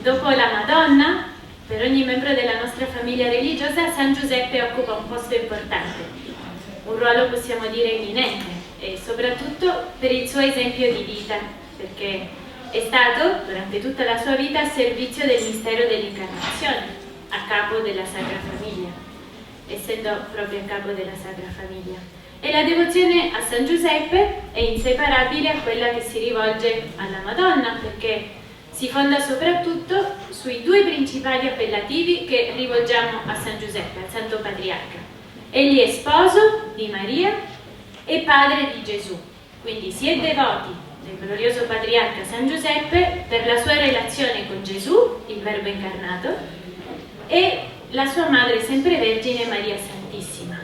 Dopo la Madonna, per ogni membro della nostra famiglia religiosa, San Giuseppe occupa un posto importante, un ruolo possiamo dire eminente, e soprattutto per il suo esempio di vita, perché è stato durante tutta la sua vita a servizio del mistero dell'incarnazione, a capo della Sacra Famiglia, essendo proprio a capo della Sacra Famiglia. E la devozione a San Giuseppe è inseparabile a quella che si rivolge alla Madonna, perché si fonda soprattutto sui due principali appellativi che rivolgiamo a San Giuseppe, al Santo Patriarca. Egli è sposo di Maria e padre di Gesù, quindi si è devoti del glorioso Patriarca San Giuseppe per la sua relazione con Gesù, il Verbo incarnato, e la sua madre sempre Vergine Maria Santissima.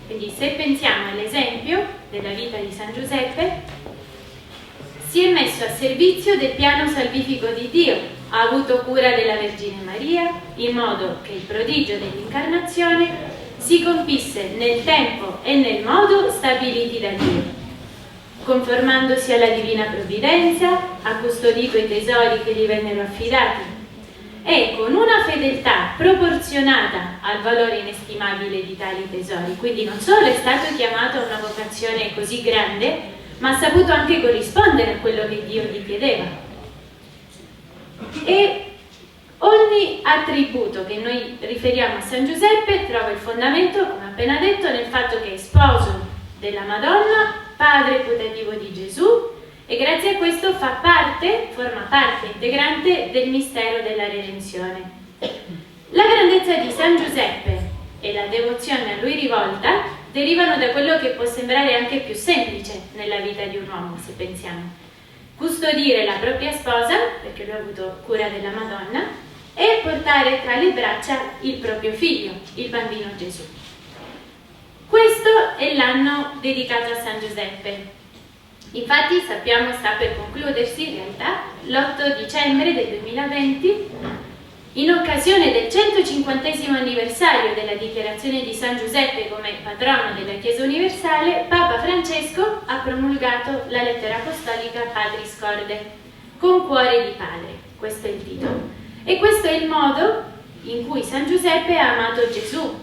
Quindi se pensiamo all'esempio della vita di San Giuseppe, si è messo a servizio del piano salvifico di Dio, ha avuto cura della Vergine Maria, in modo che il prodigio dell'incarnazione si compisse nel tempo e nel modo stabiliti da Dio. Conformandosi alla divina provvidenza, ha custodito i tesori che gli vennero affidati e con una fedeltà proporzionata al valore inestimabile di tali tesori. Quindi non solo è stato chiamato a una vocazione così grande, ma ha saputo anche corrispondere a quello che Dio gli chiedeva. E ogni attributo che noi riferiamo a San Giuseppe trova il fondamento, come appena detto, nel fatto che è sposo della Madonna, padre putativo di Gesù, e grazie a questo forma parte integrante del mistero della redenzione. La grandezza di San Giuseppe e la devozione a lui rivolta derivano da quello che può sembrare anche più semplice nella vita di un uomo, se pensiamo. Custodire la propria sposa, perché lui ha avuto cura della Madonna, e portare tra le braccia il proprio figlio, il bambino Gesù. Questo è l'anno dedicato a San Giuseppe. Infatti, sappiamo, sta per concludersi in realtà l'8 dicembre del 2020, in occasione del 150° anniversario della dichiarazione di San Giuseppe come patrono della Chiesa Universale, Papa Francesco ha promulgato la lettera apostolica Patris Corde, con cuore di padre, questo è il titolo. E questo è il modo in cui San Giuseppe ha amato Gesù,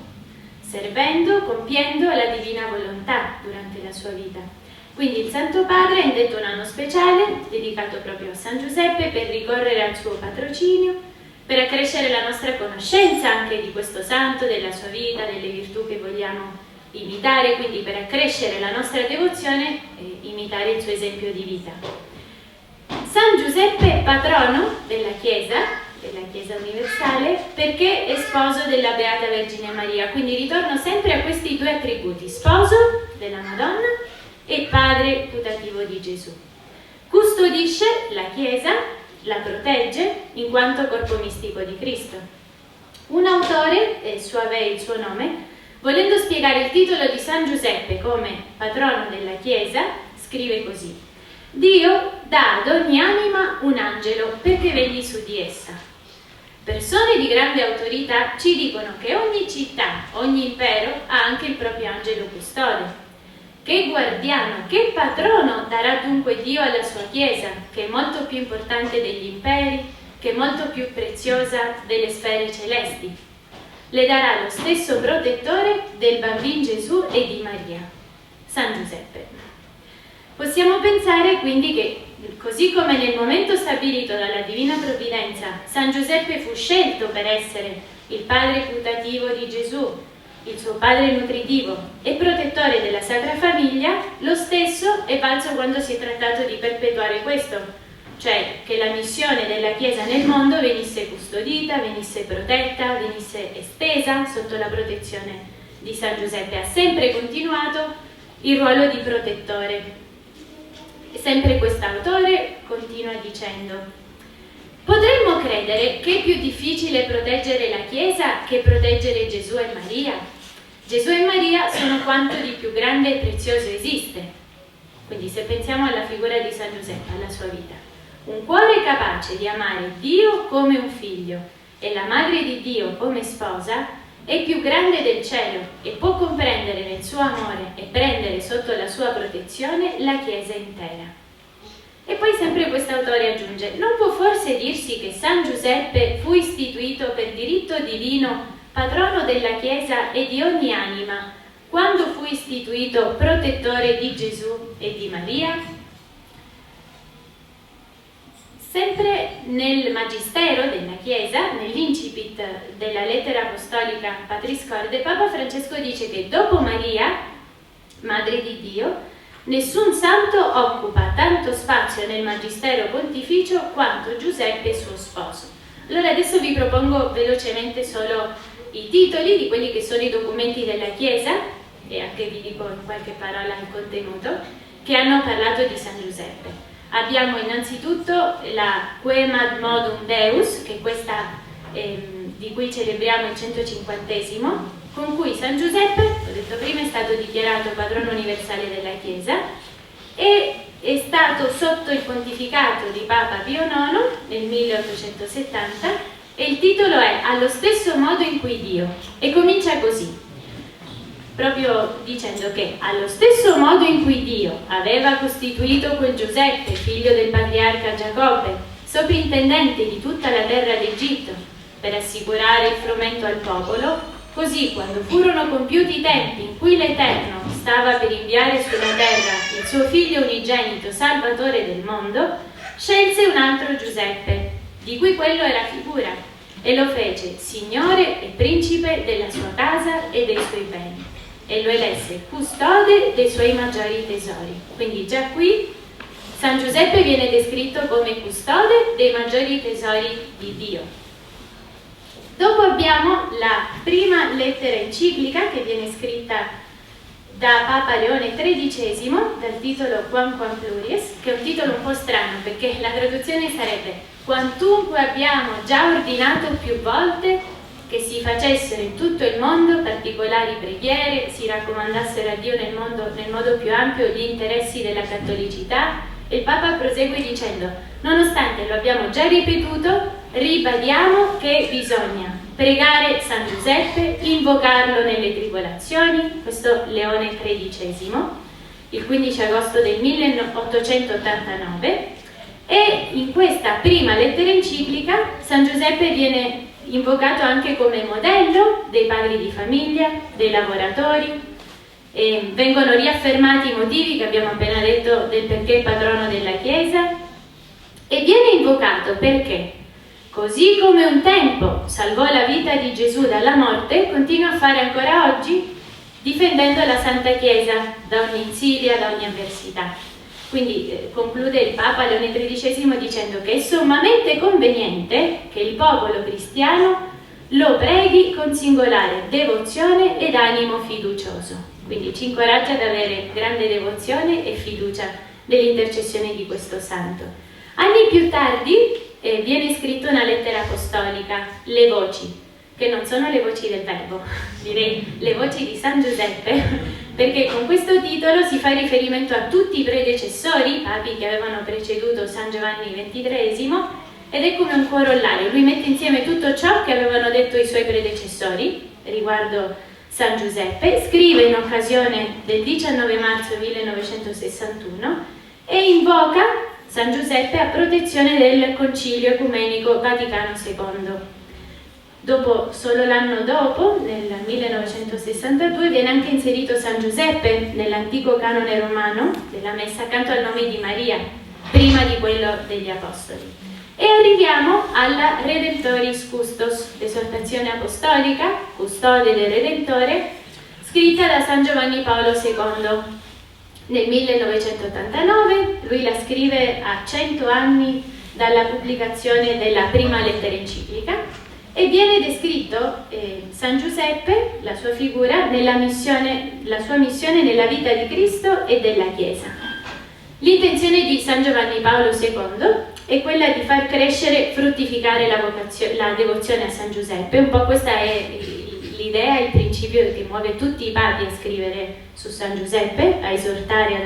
servendo, compiendo la divina volontà durante la sua vita. Quindi il Santo Padre ha indetto un anno speciale dedicato proprio a San Giuseppe per ricorrere al suo patrocinio, per accrescere la nostra conoscenza anche di questo santo, della sua vita, delle virtù che vogliamo imitare, quindi per accrescere la nostra devozione e imitare il suo esempio di vita. San Giuseppe è patrono della Chiesa Universale, perché è sposo della Beata Vergine Maria, quindi ritorno sempre a questi due attributi, sposo della Madonna e padre putativo di Gesù. Custodisce la Chiesa, la protegge in quanto corpo mistico di Cristo. Un autore, Suave il suo nome, volendo spiegare il titolo di San Giuseppe come patrono della Chiesa, scrive così: Dio dà ad ogni anima un angelo perché vegli su di essa. Persone di grande autorità ci dicono che ogni città, ogni impero ha anche il proprio angelo custode. Che guardiano, che patrono darà dunque Dio alla sua Chiesa, che è molto più importante degli imperi, che è molto più preziosa delle sfere celesti? Le darà lo stesso protettore del bambino Gesù e di Maria, San Giuseppe. Possiamo pensare quindi che, così come nel momento stabilito dalla Divina Provvidenza, San Giuseppe fu scelto per essere il padre putativo di Gesù, il suo padre nutritivo e protettore della Sacra Famiglia, lo stesso è valso quando si è trattato di perpetuare questo, cioè che la missione della Chiesa nel mondo venisse custodita, venisse protetta, venisse estesa sotto la protezione di San Giuseppe. Ha sempre continuato il ruolo di protettore. E sempre quest'autore continua dicendo: potremmo credere che è più difficile proteggere la Chiesa che proteggere Gesù e Maria. Gesù e Maria sono quanto di più grande e prezioso esiste. Quindi se pensiamo alla figura di San Giuseppe, alla sua vita, un cuore capace di amare Dio come un figlio e la Madre di Dio come sposa è più grande del cielo e può comprendere nel suo amore e prendere sotto la sua protezione la Chiesa intera. E poi sempre quest'autore aggiunge: non può forse dirsi che San Giuseppe fu istituito per diritto divino patrono della Chiesa e di ogni anima, quando fu istituito protettore di Gesù e di Maria? Sempre nel Magistero della Chiesa, nell'incipit della lettera apostolica Patris Corde, Papa Francesco dice che dopo Maria, Madre di Dio, nessun santo occupa tanto spazio nel Magistero Pontificio quanto Giuseppe suo sposo. Allora adesso vi propongo velocemente solo i titoli di quelli che sono i documenti della Chiesa, e anche vi dico in qualche parola il contenuto, che hanno parlato di San Giuseppe. Abbiamo innanzitutto la Quemad Modum Deus, che è questa di cui celebriamo il 150°, con cui San Giuseppe, ho detto prima, è stato dichiarato patrono universale della Chiesa e è stato sotto il pontificato di Papa Pio IX nel 1870, e il titolo è Allo stesso modo in cui Dio, e comincia così, proprio dicendo che allo stesso modo in cui Dio aveva costituito quel Giuseppe, figlio del patriarca Giacobbe, soprintendente di tutta la terra d'Egitto, per assicurare il frumento al popolo, così quando furono compiuti i tempi in cui l'Eterno stava per inviare sulla terra il suo figlio unigenito, Salvatore del mondo, scelse un altro Giuseppe, di cui quello era figura, e lo fece signore e principe della sua casa e dei suoi beni, e lo elesse custode dei suoi maggiori tesori. Quindi già qui San Giuseppe viene descritto come custode dei maggiori tesori di Dio. Dopo abbiamo la prima lettera enciclica che viene scritta da Papa Leone XIII dal titolo Quamquam Pluris, che è un titolo un po' strano perché la traduzione sarebbe quantunque abbiamo già ordinato più volte che si facessero in tutto il mondo particolari preghiere, si raccomandassero a Dio nel modo più ampio gli interessi della cattolicità. E il Papa prosegue dicendo: nonostante lo abbiamo già ripetuto, ribadiamo che bisogna pregare San Giuseppe, invocarlo nelle tribolazioni. Questo Leone XIII, il 15 agosto del 1889, e in questa prima lettera enciclica San Giuseppe viene invocato anche come modello dei padri di famiglia, dei lavoratori. E vengono riaffermati i motivi che abbiamo appena detto del perché è patrono della Chiesa, e viene invocato perché, così come un tempo salvò la vita di Gesù dalla morte, continua a fare ancora oggi, difendendo la Santa Chiesa da ogni insidia, da ogni avversità. Quindi conclude il Papa Leone XIII dicendo che è sommamente conveniente che il popolo cristiano lo preghi con singolare devozione ed animo fiducioso. Quindi ci incoraggia ad avere grande devozione e fiducia nell'intercessione di questo santo. Anni più tardi viene scritta una lettera apostolica, Le Voci, che non sono le voci del verbo, direi le voci di San Giuseppe, perché con questo titolo si fa riferimento a tutti i predecessori, papi che avevano preceduto San Giovanni XXIII, ed è come un corollario. Lui mette insieme tutto ciò che avevano detto i suoi predecessori riguardo San Giuseppe, scrive in occasione del 19 marzo 1961 e invoca San Giuseppe a protezione del Concilio Ecumenico Vaticano II. Solo l'anno dopo, nel 1962, viene anche inserito San Giuseppe nell'antico canone romano della Messa accanto al nome di Maria, prima di quello degli Apostoli. E arriviamo alla Redemptoris Custos, l'esortazione apostolica, custode del Redentore, scritta da San Giovanni Paolo II nel 1989. Lui la scrive a 100 anni dalla pubblicazione della prima lettera enciclica, e viene descritto San Giuseppe, la sua figura, la sua missione nella vita di Cristo e della Chiesa. L'intenzione di San Giovanni Paolo II è quella di far crescere, fruttificare la devozione a San Giuseppe. Un po' questa è l'idea, il principio che muove tutti i papi a scrivere su San Giuseppe, a esortare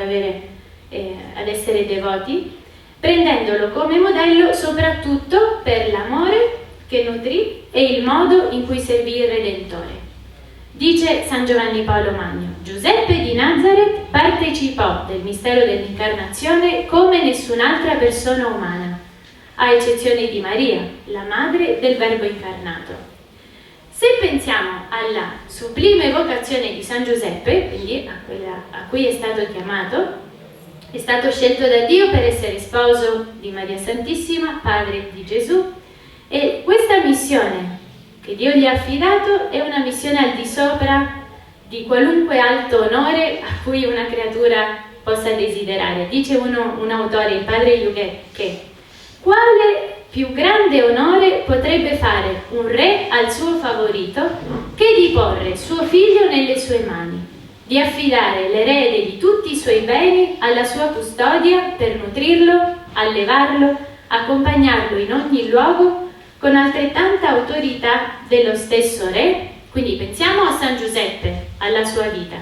ad essere devoti, prendendolo come modello soprattutto per l'amore che nutrì e il modo in cui servì il Redentore. Dice San Giovanni Paolo Magno: Giuseppe di Nazaret partecipò del mistero dell'incarnazione come nessun'altra persona umana, a eccezione di Maria, la madre del Verbo incarnato. Se pensiamo alla sublime vocazione di San Giuseppe, quindi a quella a cui è stato chiamato, è stato scelto da Dio per essere sposo di Maria Santissima, padre di Gesù, e questa missione che Dio gli ha affidato è una missione al di sopra di qualunque alto onore a cui una creatura possa desiderare. Dice un autore, il padre Huguet, che quale più grande onore potrebbe fare un re al suo favorito che di porre suo figlio nelle sue mani, di affidare l'erede di tutti i suoi beni alla sua custodia per nutrirlo, allevarlo, accompagnarlo in ogni luogo con altrettanta autorità dello stesso re. Quindi pensiamo a San Giuseppe, alla sua vita.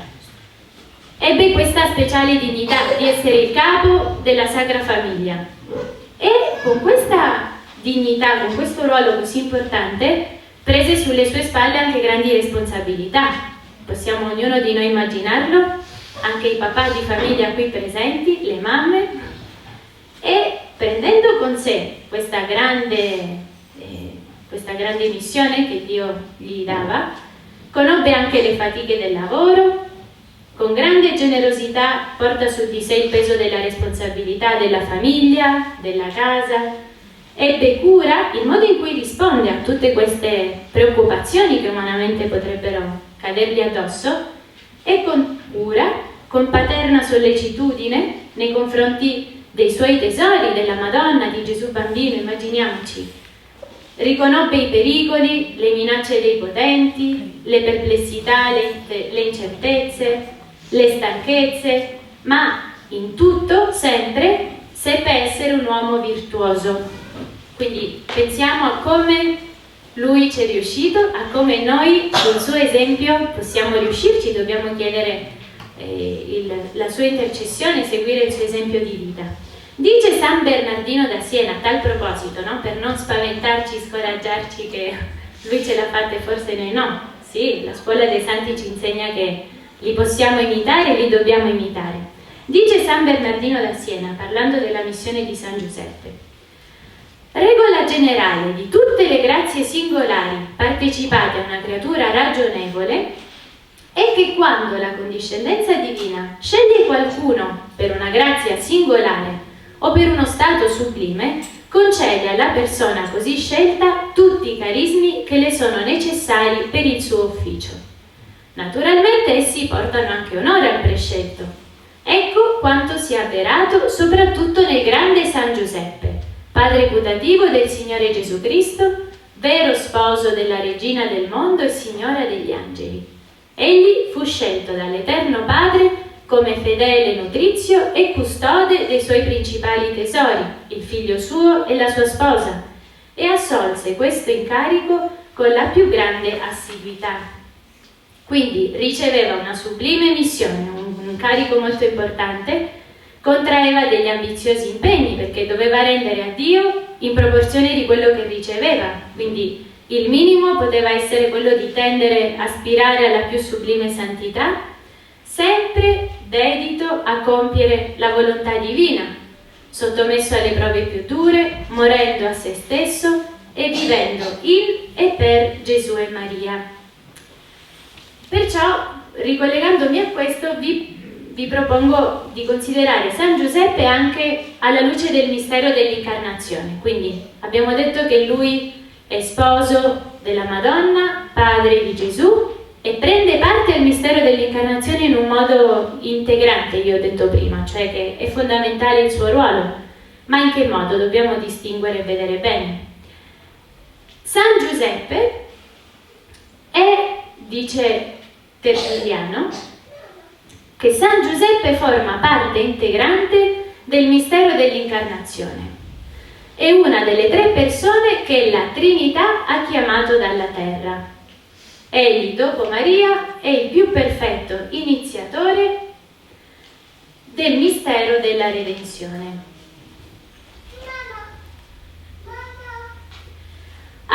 Ebbe questa speciale dignità di essere il capo della Sacra Famiglia e con questa dignità, con questo ruolo così importante, prese sulle sue spalle anche grandi responsabilità. Possiamo ognuno di noi immaginarlo, anche i papà di famiglia qui presenti, le mamme, e prendendo con sé questa grande missione che Dio gli dava, conobbe anche le fatiche del lavoro, con grande generosità porta su di sé il peso della responsabilità della famiglia, della casa, ebbe cura, il modo in cui risponde a tutte queste preoccupazioni che umanamente potrebbero cadergli addosso, e con cura, con paterna sollecitudine nei confronti dei suoi tesori, della Madonna, di Gesù bambino, immaginiamoci. Riconobbe i pericoli, le minacce dei potenti, le perplessità, le incertezze, le stanchezze, ma in tutto, sempre, seppe essere un uomo virtuoso. Quindi pensiamo a come lui ci è riuscito, a come noi, col suo esempio, possiamo riuscirci. Dobbiamo chiedere la sua intercessione, seguire il suo esempio di vita. Dice San Bernardino da Siena, a tal proposito, no? Per non spaventarci, scoraggiarci che lui ce l'ha fatta e forse noi no. Sì, la scuola dei santi ci insegna che li possiamo imitare e li dobbiamo imitare. Dice San Bernardino da Siena, parlando della missione di San Giuseppe: regola generale di tutte le grazie singolari partecipate a una creatura ragionevole è che quando la condiscendenza divina sceglie qualcuno per una grazia singolare o per uno stato sublime, concede alla persona così scelta tutti i carismi che le sono necessari per il suo ufficio. Naturalmente essi portano anche onore al prescelto. Ecco quanto sia avverato soprattutto nel grande San Giuseppe, padre putativo del Signore Gesù Cristo, vero sposo della Regina del mondo e Signora degli angeli. Egli fu scelto dall'Eterno Padre come fedele nutrizio e custode dei suoi principali tesori, il figlio suo e la sua sposa, e assolse questo incarico con la più grande assiduità. Quindi riceveva una sublime missione, un incarico molto importante, contraeva degli ambiziosi impegni perché doveva rendere a Dio in proporzione di quello che riceveva, quindi il minimo poteva essere quello di tendere, aspirare alla più sublime santità, sempre dedito a compiere la volontà divina, sottomesso alle prove più dure, morendo a se stesso e vivendo in e per Gesù e Maria. Perciò, ricollegandomi a questo, vi propongo di considerare San Giuseppe anche alla luce del mistero dell'incarnazione. Quindi abbiamo detto che lui è sposo della Madonna, padre di Gesù, e prende parte al mistero dell'incarnazione in un modo integrante, io ho detto prima, cioè che è fondamentale il suo ruolo. Ma in che modo? Dobbiamo distinguere e vedere bene. San Giuseppe è, dice Tertulliano, che San Giuseppe forma parte integrante del mistero dell'incarnazione. È una delle tre persone che la Trinità ha chiamato dalla terra. Egli, dopo Maria, è il più perfetto iniziatore del mistero della redenzione.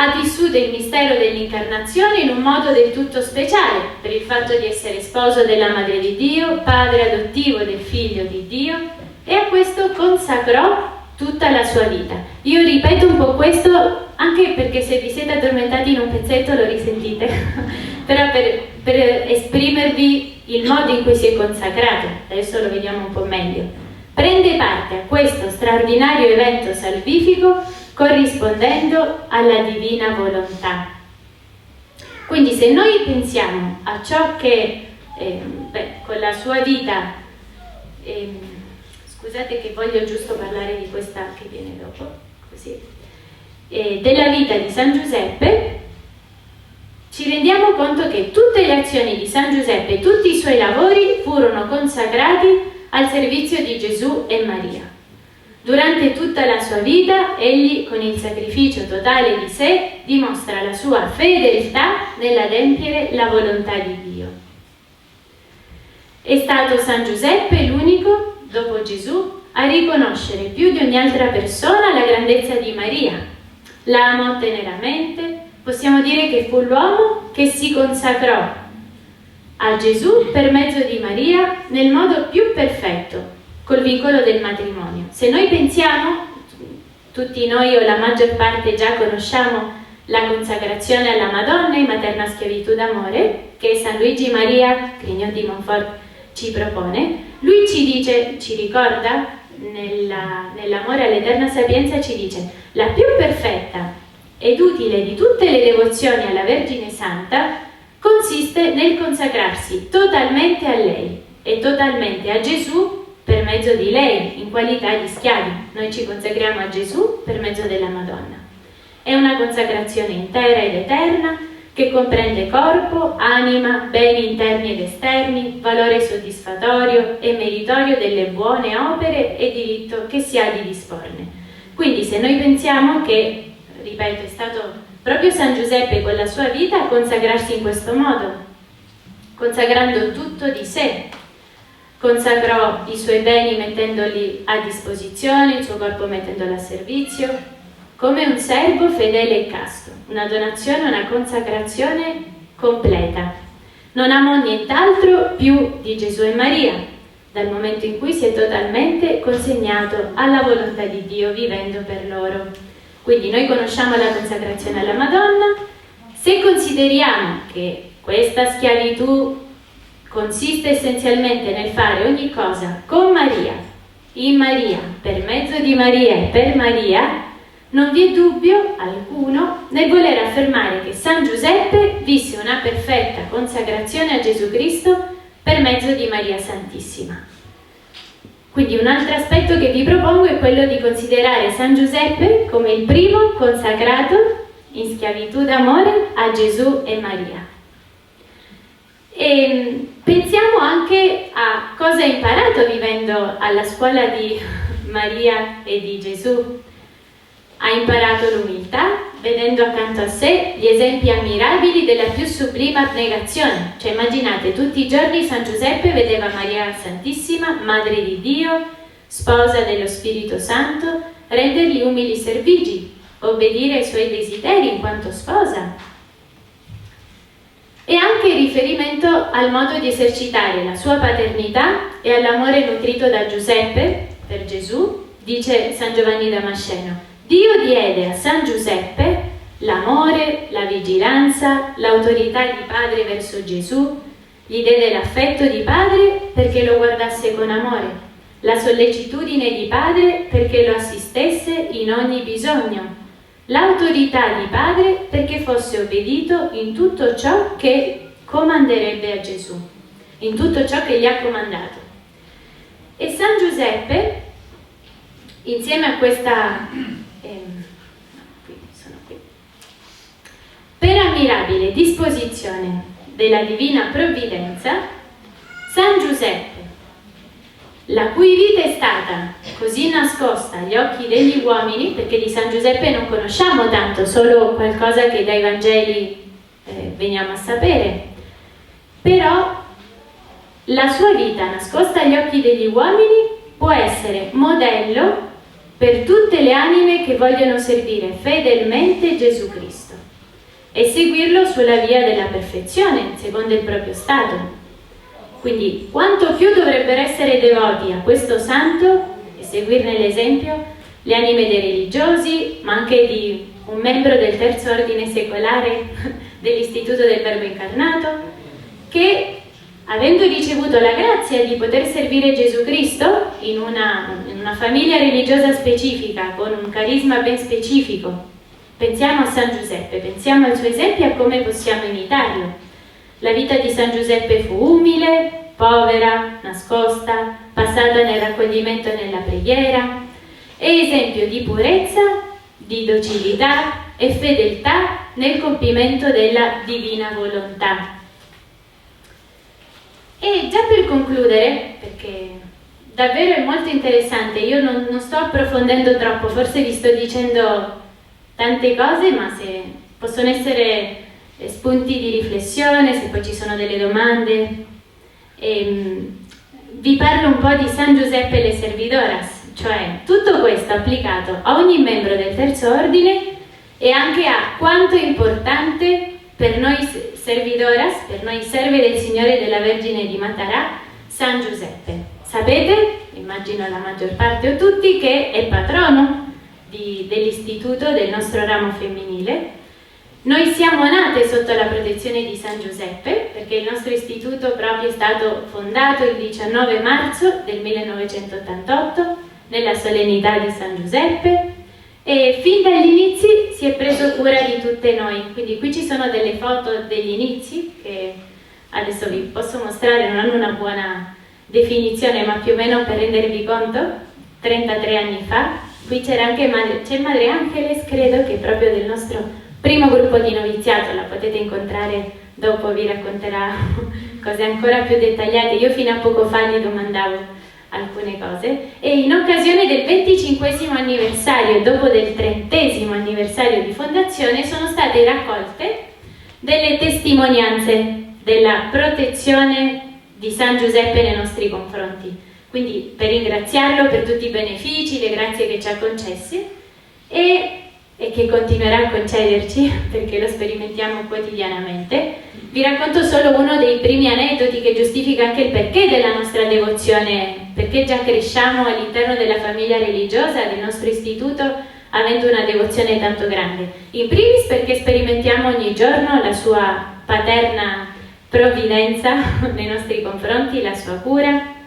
ha vissuto il mistero dell'incarnazione in un modo del tutto speciale, per il fatto di essere sposo della Madre di Dio, padre adottivo del Figlio di Dio, e a questo consacrò tutta la sua vita. Io ripeto un po' questo anche perché se vi siete addormentati in un pezzetto lo risentite, però per esprimervi il modo in cui si è consacrato, adesso lo vediamo un po' meglio. Prende parte a questo straordinario evento salvifico corrispondendo alla divina volontà. Quindi se noi pensiamo a ciò che con la sua vita, scusate che voglio giusto parlare di questa che viene dopo, così, della vita di San Giuseppe, ci rendiamo conto che tutte le azioni di San Giuseppe, tutti i suoi lavori furono consacrati al servizio di Gesù e Maria. Durante tutta la sua vita, egli, con il sacrificio totale di sé, dimostra la sua fedeltà nell'adempiere la volontà di Dio. È stato San Giuseppe l'unico, dopo Gesù, a riconoscere più di ogni altra persona la grandezza di Maria. La amò teneramente, possiamo dire che fu l'uomo che si consacrò a Gesù per mezzo di Maria nel modo più perfetto, col vincolo del matrimonio. Se noi pensiamo, tutti noi o la maggior parte già conosciamo la consacrazione alla Madonna in materna schiavitù d'amore, che San Luigi Maria Grignon di Montfort ci propone. Lui ci dice, ci ricorda, nell'amore all'eterna sapienza ci dice: la più perfetta ed utile di tutte le devozioni alla Vergine Santa consiste nel consacrarsi totalmente a lei e totalmente a Gesù per mezzo di lei, in qualità di schiavi. Noi ci consacriamo a Gesù per mezzo della Madonna. È una consacrazione intera ed eterna che comprende corpo, anima, beni interni ed esterni, valore soddisfatorio e meritorio delle buone opere e diritto che si ha di disporne. Quindi se noi pensiamo che, ripeto, è stato proprio San Giuseppe con la sua vita a consacrarsi in questo modo, consacrando tutto di sé, consacrò i suoi beni mettendoli a disposizione, il suo corpo mettendolo a servizio, come un servo fedele e casto, una donazione, una consacrazione completa. Non amò nient'altro più di Gesù e Maria, dal momento in cui si è totalmente consegnato alla volontà di Dio, vivendo per loro. Quindi noi conosciamo la consacrazione alla Madonna. Se consideriamo che questa schiavitù consiste essenzialmente nel fare ogni cosa con Maria, in Maria, per mezzo di Maria e per Maria, non vi è dubbio alcuno nel voler affermare che San Giuseppe visse una perfetta consacrazione a Gesù Cristo per mezzo di Maria Santissima. Quindi un altro aspetto che vi propongo è quello di considerare San Giuseppe come il primo consacrato in schiavitù d'amore a Gesù e Maria. E pensiamo anche a cosa ha imparato vivendo alla scuola di Maria e di Gesù. Ha imparato l'umiltà, vedendo accanto a sé gli esempi ammirabili della più sublime abnegazione. Cioè immaginate, tutti i giorni San Giuseppe vedeva Maria Santissima, Madre di Dio, sposa dello Spirito Santo, rendergli umili servigi, obbedire ai suoi desideri in quanto sposa. E anche in riferimento al modo di esercitare la sua paternità e all'amore nutrito da Giuseppe per Gesù, dice San Giovanni Damasceno: Dio diede a San Giuseppe l'amore, la vigilanza, l'autorità di padre verso Gesù, gli diede l'affetto di padre perché lo guardasse con amore, la sollecitudine di padre perché lo assistesse in ogni bisogno, l'autorità di padre perché fosse obbedito in tutto ciò che comanderebbe a Gesù, in tutto ciò che gli ha comandato. E San Giuseppe, insieme a questa per ammirabile disposizione della divina provvidenza, San Giuseppe, la cui vita è stata così nascosta agli occhi degli uomini, perché di San Giuseppe non conosciamo tanto, solo qualcosa che dai Vangeli veniamo a sapere, però la sua vita nascosta agli occhi degli uomini può essere modello per tutte le anime che vogliono servire fedelmente Gesù Cristo. e seguirlo sulla via della perfezione, secondo il proprio stato. Quindi quanto più dovrebbero essere devoti a questo santo e seguirne l'esempio le anime dei religiosi, ma anche di un membro del terzo ordine secolare dell'Istituto del Verbo Incarnato, che avendo ricevuto la grazia di poter servire Gesù Cristo in una famiglia religiosa specifica, con un carisma ben specifico, pensiamo a San Giuseppe, pensiamo al suo esempio e a come possiamo imitarlo. La vita di San Giuseppe fu umile, povera, nascosta, passata nel raccoglimento e nella preghiera, è esempio di purezza, di docilità e fedeltà nel compimento della divina volontà. E già per concludere, perché davvero è molto interessante, io non sto approfondendo troppo, forse vi sto dicendo tante cose, ma se possono essere spunti di riflessione, se poi ci sono delle domande. Vi parlo un po' di San Giuseppe le Servidoras, cioè tutto questo applicato a ogni membro del terzo ordine e anche a quanto è importante per noi servidoras, per noi serve del Signore e della Vergine di Matarà, San Giuseppe. Sapete, immagino la maggior parte o tutti, che è patrono dell'istituto del nostro ramo femminile. Noi siamo nate sotto la protezione di San Giuseppe, perché il nostro istituto proprio è stato fondato il 19 marzo del 1988, nella solennità di San Giuseppe, e fin dagli inizi si è preso cura di tutte noi. Quindi qui ci sono delle foto degli inizi, che adesso vi posso mostrare, non hanno una buona definizione, ma più o meno per rendervi conto, 33 anni fa. Qui c'era anche c'è Madre Angeles, credo, che è proprio del nostro primo gruppo di noviziato, la potete incontrare dopo, vi racconterà cose ancora più dettagliate. Io fino a poco fa gli domandavo alcune cose, e in occasione del 25° anniversario e dopo del 30° anniversario di fondazione sono state raccolte delle testimonianze della protezione di San Giuseppe nei nostri confronti, quindi per ringraziarlo per tutti i benefici, le grazie che ci ha concessi e che continuerà a concederci, perché lo sperimentiamo quotidianamente. Vi racconto solo uno dei primi aneddoti che giustifica anche il perché della nostra devozione, perché già cresciamo all'interno della famiglia religiosa del nostro istituto avendo una devozione tanto grande. In primis perché sperimentiamo ogni giorno la sua paterna provvidenza nei nostri confronti, la sua cura,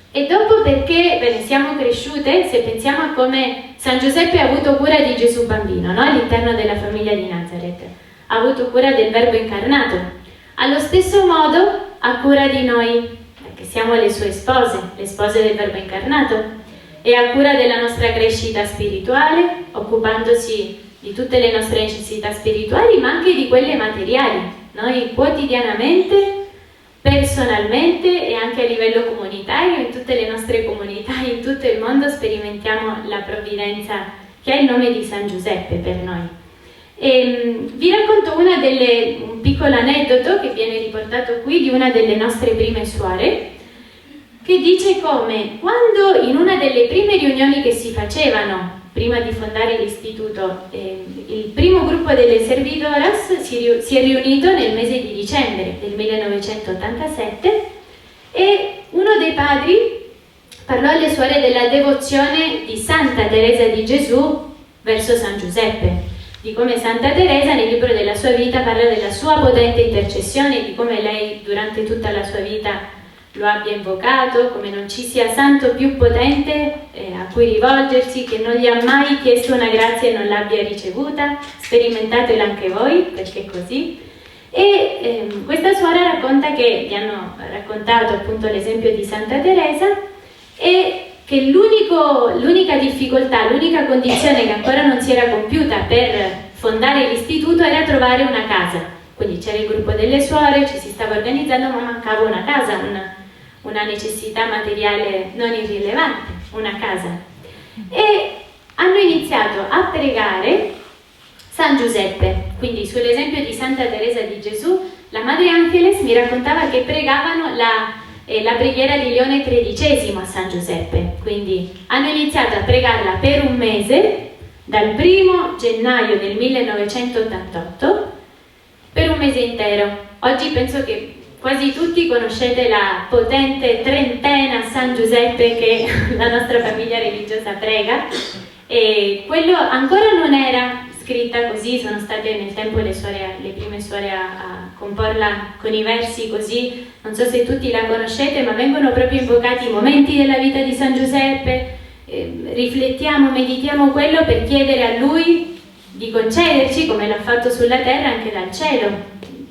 e dopo perché siamo cresciute, se pensiamo a come San Giuseppe ha avuto cura di Gesù bambino, no? All'interno della famiglia di Nazareth, ha avuto cura del Verbo incarnato, allo stesso modo ha cura di noi, perché siamo le sue spose, le spose del Verbo incarnato, e ha cura della nostra crescita spirituale, occupandosi di tutte le nostre necessità spirituali, ma anche di quelle materiali. Noi quotidianamente, personalmente e anche a livello comunitario, in tutte le nostre comunità, in tutto il mondo, sperimentiamo la provvidenza che ha il nome di San Giuseppe per noi. Vi racconto un piccolo aneddoto che viene riportato qui di una delle nostre prime suore, che dice come quando in una delle prime riunioni che si facevano prima di fondare l'istituto, il primo gruppo delle servidoras si è riunito nel mese di dicembre del 1987 e uno dei padri parlò alle suore della devozione di Santa Teresa di Gesù verso San Giuseppe, di come Santa Teresa nel libro della sua vita parla della sua potente intercessione, di come lei durante tutta la sua vita lo abbia invocato, come non ci sia santo più potente a cui rivolgersi, che non gli ha mai chiesto una grazia e non l'abbia ricevuta. Sperimentatelo anche voi, perché è così. E questa suora racconta che gli hanno raccontato appunto l'esempio di Santa Teresa e che l'unica difficoltà, l'unica condizione che ancora non si era compiuta per fondare l'istituto era trovare una casa. Quindi c'era il gruppo delle suore, ci si stava organizzando, ma mancava una casa, una necessità materiale non irrilevante, una casa. E hanno iniziato a pregare San Giuseppe. Quindi sull'esempio di Santa Teresa di Gesù, la Madre Angeles mi raccontava che pregavano la preghiera di Leone XIII a San Giuseppe. Quindi hanno iniziato a pregarla per un mese dal 1 gennaio del 1988 per un mese intero. Oggi penso che quasi tutti conoscete la potente trentena San Giuseppe che la nostra famiglia religiosa prega, e quello ancora non era scritta così, sono state nel tempo le prime suore a comporla con i versi così. Non so se tutti la conoscete, ma vengono proprio invocati i momenti della vita di San Giuseppe, riflettiamo, meditiamo quello per chiedere a lui di concederci, come l'ha fatto sulla terra, anche dal cielo,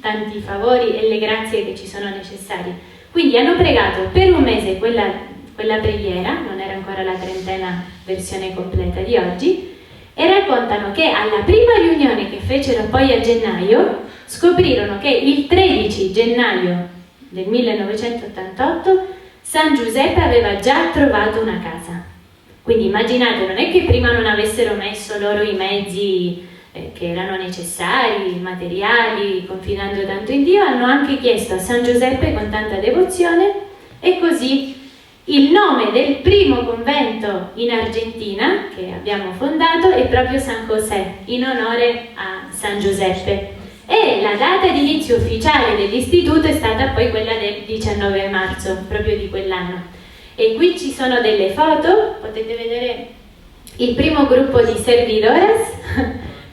tanti favori e le grazie che ci sono necessarie. Quindi hanno pregato per un mese quella preghiera, non era ancora la trentena versione completa di oggi, e raccontano che alla prima riunione che fecero poi a gennaio scoprirono che il 13 gennaio del 1988 San Giuseppe aveva già trovato una casa. Quindi immaginate, non è che prima non avessero messo loro i mezzi che erano necessari, materiali, confidando tanto in Dio, hanno anche chiesto a San Giuseppe con tanta devozione, e così il nome del primo convento in Argentina che abbiamo fondato è proprio San José, in onore a San Giuseppe. E la data di inizio ufficiale dell'istituto è stata poi quella del 19 marzo, proprio di quell'anno. E qui ci sono delle foto, potete vedere il primo gruppo di servidoras,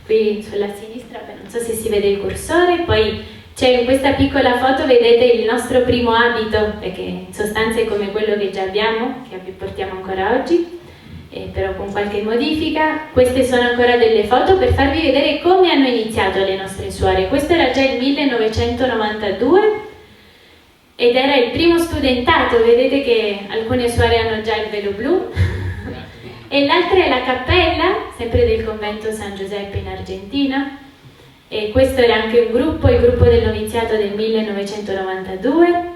qui sulla sinistra, non so se si vede il cursore, poi c'è in questa piccola foto, vedete il nostro primo abito, perché in sostanza è come quello che già abbiamo, che portiamo ancora oggi, però con qualche modifica. Queste sono ancora delle foto per farvi vedere come hanno iniziato le nostre suore. Questo era già il 1992 ed era il primo studentato, vedete che alcune suore hanno già il velo blu. E l'altra è la cappella, sempre del convento San Giuseppe in Argentina. E questo era anche un gruppo, il gruppo del noviziato del 1992.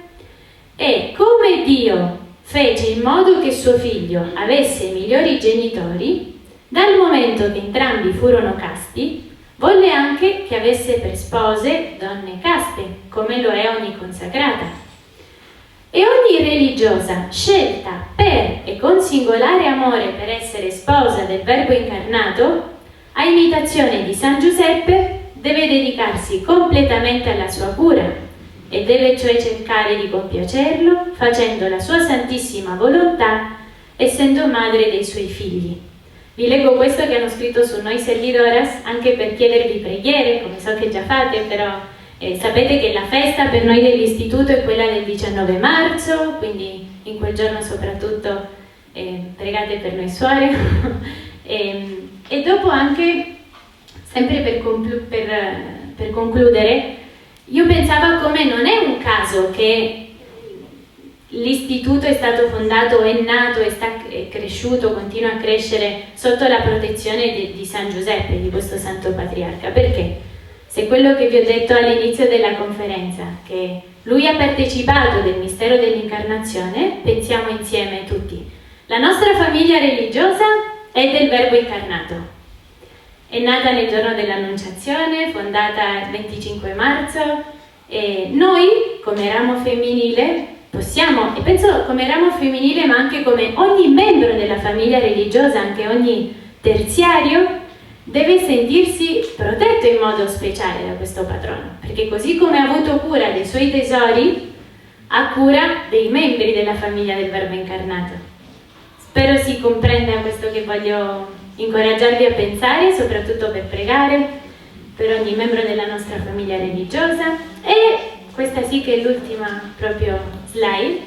E come Dio fece in modo che suo figlio avesse migliori genitori, dal momento che entrambi furono casti, volle anche che avesse per spose donne caste, come lo è ogni consacrata. E ogni religiosa scelta per e con singolare amore per essere sposa del Verbo incarnato, a imitazione di San Giuseppe, deve dedicarsi completamente alla sua cura e deve cioè cercare di compiacerlo facendo la sua santissima volontà, essendo madre dei suoi figli. Vi leggo questo che hanno scritto su Noi Servidoras anche per chiedervi preghiere, come so che già fate, però sapete che la festa per noi dell'istituto è quella del 19 marzo, quindi in quel giorno soprattutto pregate per noi suore. E dopo anche, sempre per concludere, io pensavo come non è un caso che l'istituto è stato fondato, è nato, è cresciuto, continua a crescere sotto la protezione di San Giuseppe, di questo santo patriarca. Perché? Se quello che vi ho detto all'inizio della conferenza, che lui ha partecipato del mistero dell'incarnazione, pensiamo insieme tutti. La nostra famiglia religiosa è del Verbo incarnato. È nata nel giorno dell'Annunciazione, fondata il 25 marzo, e noi, come ramo femminile, possiamo, e penso come ramo femminile, ma anche come ogni membro della famiglia religiosa, anche ogni terziario, deve sentirsi protetto in modo speciale da questo patrono, perché così come ha avuto cura dei suoi tesori, ha cura dei membri della famiglia del Verbo incarnato. Spero si comprenda questo che voglio incoraggiarvi a pensare, soprattutto per pregare per ogni membro della nostra famiglia religiosa. E questa sì che è l'ultima proprio slide.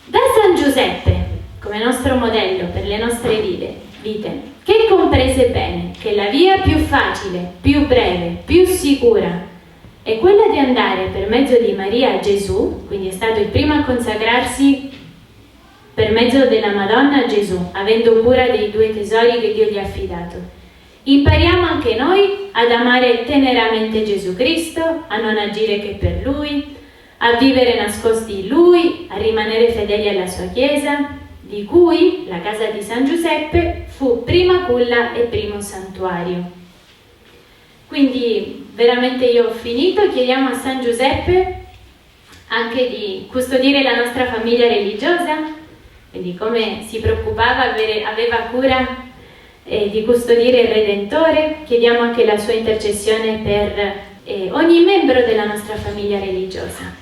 Da San Giuseppe, come nostro modello per le nostre vite, che comprese bene che la via più facile, più breve, più sicura è quella di andare per mezzo di Maria a Gesù, quindi è stato il primo a consacrarsi per mezzo della Madonna a Gesù, avendo cura dei due tesori che Dio gli ha affidato. Impariamo anche noi ad amare teneramente Gesù Cristo, a non agire che per Lui, a vivere nascosti in Lui, a rimanere fedeli alla sua Chiesa, di cui la casa di San Giuseppe fu prima culla e primo santuario. Quindi veramente io ho finito, chiediamo a San Giuseppe anche di custodire la nostra famiglia religiosa, quindi come si preoccupava, aveva cura di custodire il Redentore, chiediamo anche la sua intercessione per ogni membro della nostra famiglia religiosa.